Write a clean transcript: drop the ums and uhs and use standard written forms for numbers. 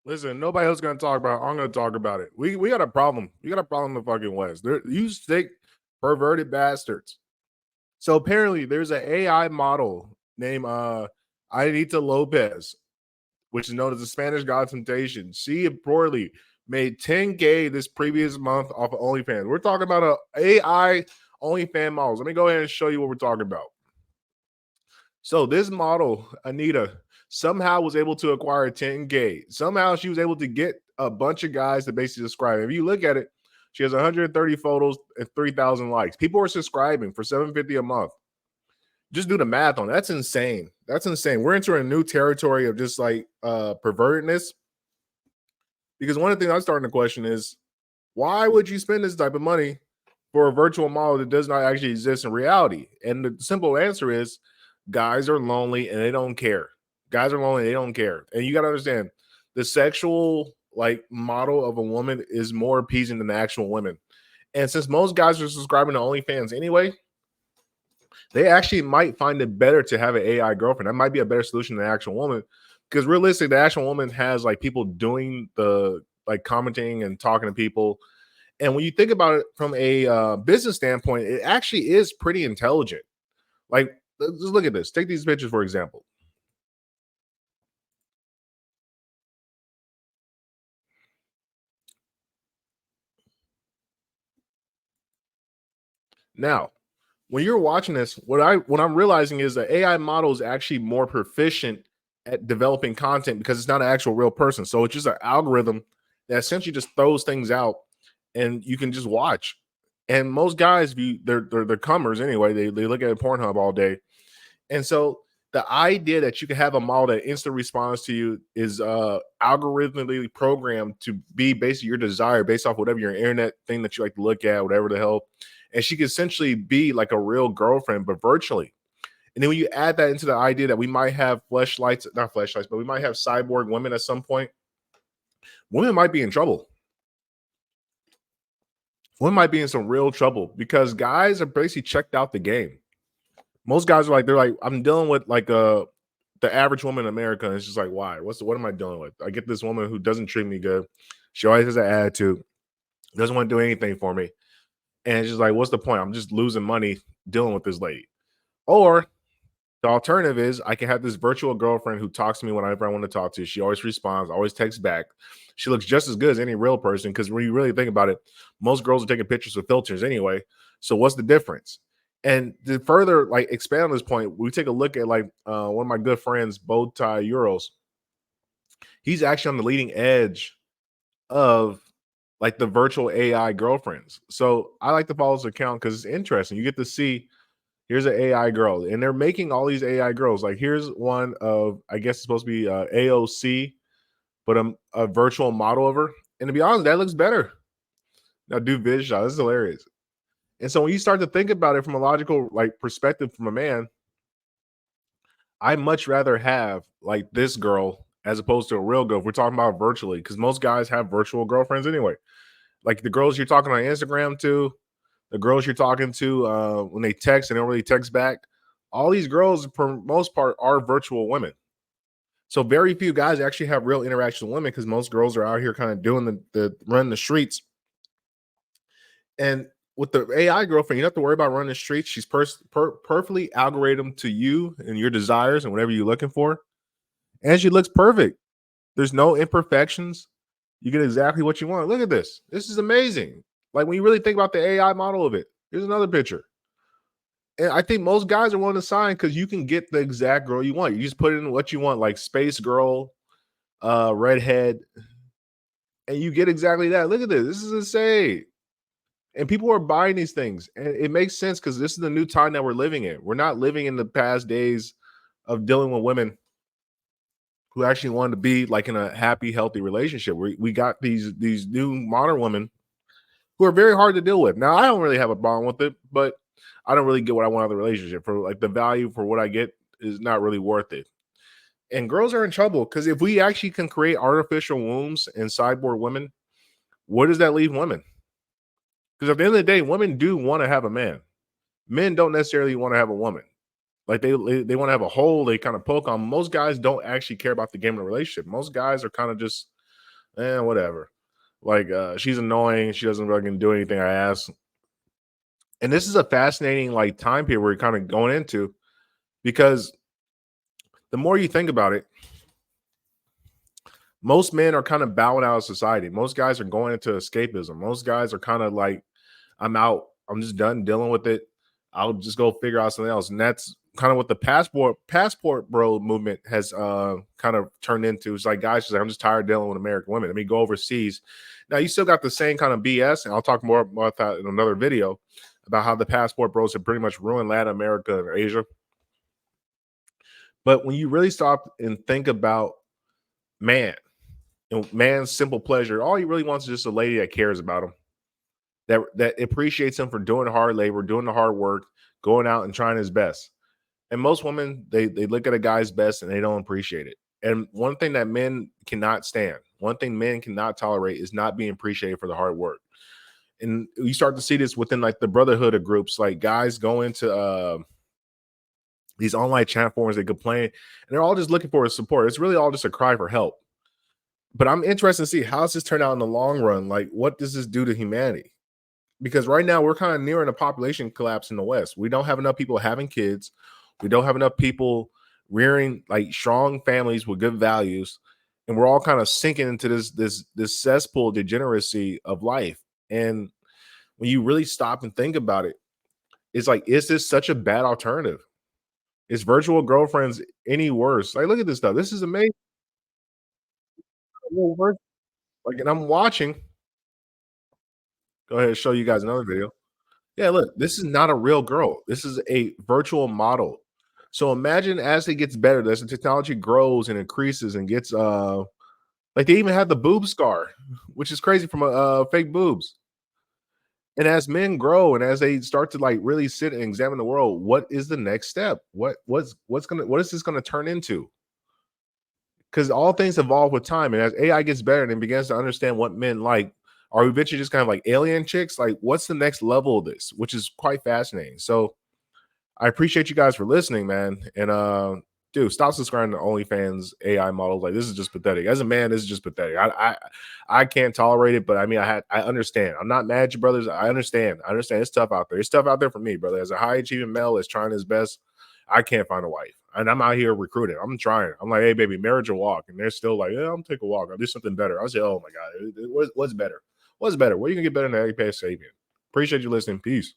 Listen, nobody else gonna talk about it. I'm gonna talk about it. We got a problem. We got a problem in the fucking West. You sick, perverted bastards. So apparently there's an AI model named Aitana Lopez, which is known as the Spanish God Temptation. She reportedly made 10K this previous month off of OnlyFans. We're talking about a AI OnlyFan models. Let me go ahead and show you what we're talking about. So this model, Anita, somehow was able to acquire 10K. Somehow she was able to get a bunch of guys to basically subscribe. If you look at it, she has 130 photos and 3,000 likes. People are subscribing for $750 a month. Just do the math on it. That's insane. That's insane. We're entering a new territory of just like pervertedness. Because one of the things I'm starting to question is, why would you spend this type of money for a virtual model that does not actually exist in reality? And the simple answer is, guys are lonely and they don't care. Guys are lonely, they don't care. And you got to understand, the sexual like model of a woman is more appeasing than the actual women. And since most guys are subscribing to OnlyFans anyway, they actually might find it better to have an AI girlfriend. That might be a better solution than the actual woman. Because realistically, the actual woman has like people doing the like commenting and talking to people. And when you think about it from a business standpoint, it actually is pretty intelligent. Like, just look at this. Take these pictures, for example. Now, when you're watching this, what I'm realizing is that AI model is actually more proficient at developing content because it's not an actual real person. So it's just an algorithm that essentially just throws things out and you can just watch. And most guys, they're comers anyway. They look at Pornhub all day. And so the idea that you can have a model that instant responds to you is algorithmically programmed to be basically your desire based off whatever your internet thing that you like to look at, whatever the hell. And she can essentially be like a real girlfriend, but virtually. And then when you add that into the idea that we might have not fleshlights, but we might have cyborg women at some point, women might be in trouble. Women might be in some real trouble because guys are basically checked out the game. Most guys are like, they're like, I'm dealing with like the average woman in America. And it's just like, why? What am I dealing with? I get this woman who doesn't treat me good. She always has an attitude, doesn't want to do anything for me. And it's just like, what's the point? I'm just losing money dealing with this lady. Or the alternative is I can have this virtual girlfriend who talks to me whenever I want to talk to. She always responds, always texts back. She looks just as good as any real person because when you really think about it, most girls are taking pictures with filters anyway. So what's the difference? And to further like expand on this point, we take a look at like one of my good friends, Bowtie Euros. He's actually on the leading edge of like the virtual AI girlfriends. So I like to follow this account because it's interesting. You get to see here's an AI girl, and they're making all these AI girls. Like here's one of I guess it's supposed to be AOC, but a virtual model of her. And to be honest, that looks better. Now do vid shot. This is hilarious. And so when you start to think about it from a logical like perspective from a man, I much rather have like this girl as opposed to a real girl. If we're talking about virtually, because most guys have virtual girlfriends anyway. Like the girls you're talking on Instagram to, the girls you're talking to when they text and they don't really text back. All these girls, for most part, are virtual women. So very few guys actually have real interaction with women because most girls are out here kind of doing the running the streets. And with the AI girlfriend, you don't have to worry about running the streets. She's perfectly algorithm to you and your desires and whatever you're looking for. And she looks perfect. There's no imperfections. You get exactly what you want. Look at this. This is amazing. Like when you really think about the AI model of it, here's another picture. And I think most guys are willing to sign because you can get the exact girl you want. You just put in what you want, like space girl, redhead, and you get exactly that. Look at this. This is insane. And people are buying these things. And it makes sense because this is the new time that we're living in. We're not living in the past days of dealing with women who actually wanted to be like in a happy, healthy relationship. We got these new modern women who are very hard to deal with. Now, I don't really have a problem with it, but I don't really get what I want out of the relationship. For like the value for what I get is not really worth it. And girls are in trouble because if we actually can create artificial wombs and cyborg women, where does that leave women? Because at the end of the day, women do want to have a man. Men don't necessarily want to have a woman. Like they want to have a hole they kind of poke on. Most guys don't actually care about the game of the relationship. Most guys are kind of just Whatever. Like, she's annoying. She doesn't fucking do anything I ask. And this is a fascinating like time period we're kind of going into because the more you think about it, most men are kind of bowing out of society. Most guys are going into escapism. Most guys are kind of like, I'm out. I'm just done dealing with it. I'll just go figure out something else. And that's kind of what the passport bro movement has kind of turned into. It's like guys just like, I'm just tired of dealing with American women. Let me go overseas. Now you still got the same kind of BS, and I'll talk more about that in another video about how the passport bros have pretty much ruined Latin America and Asia. But when you really stop and think about man, man's simple pleasure, all he really wants is just a lady that cares about him, that appreciates him for doing the hard labor, doing the hard work, going out and trying his best. And most women, they look at a guy's best and they don't appreciate it. And one thing that men cannot stand, one thing men cannot tolerate is not being appreciated for the hard work. And you start to see this within like the brotherhood of groups, like guys go into these online chat forums, they complain, and they're all just looking for support. It's really all just a cry for help. But I'm interested to see how does this turn out in the long run? Like, what does this do to humanity? Because right now we're kind of nearing a population collapse in the West. We don't have enough people having kids. We don't have enough people rearing like strong families with good values, and we're all kind of sinking into this cesspool degeneracy of life. And when you really stop and think about it, it's like, is this such a bad alternative? Is virtual girlfriends any worse? Like, look at this stuff. This is amazing. Like, and I'm watching. Go ahead and show you guys another video. Yeah, look, this is not a real girl. This is a virtual model. So imagine as it gets better, as the technology grows and increases and gets like they even have the boob scar, which is crazy from fake boobs. And as men grow and as they start to like really sit and examine the world, what is the next step? What is this gonna turn into? Because all things evolve with time, and as AI gets better and it begins to understand what men like, are we eventually just kind of like alien chicks? Like, what's the next level of this? Which is quite fascinating. So I appreciate you guys for listening, man. And dude, stop subscribing to OnlyFans AI models. Like, this is just pathetic. As a man, this is just pathetic. I can't tolerate it, but I mean, I understand. I'm not mad at you, brothers. I understand. I understand it's tough out there. It's tough out there for me, brother. As a high achieving male that's trying his best, I can't find a wife. And I'm out here recruiting. I'm trying. I'm like, hey, baby, marriage or walk. And they're still like, yeah, I'm gonna take a walk. I'll do something better. I say, oh my God, what's better? What's better? What are you gonna get better than Eddie Sapien? Appreciate you listening. Peace.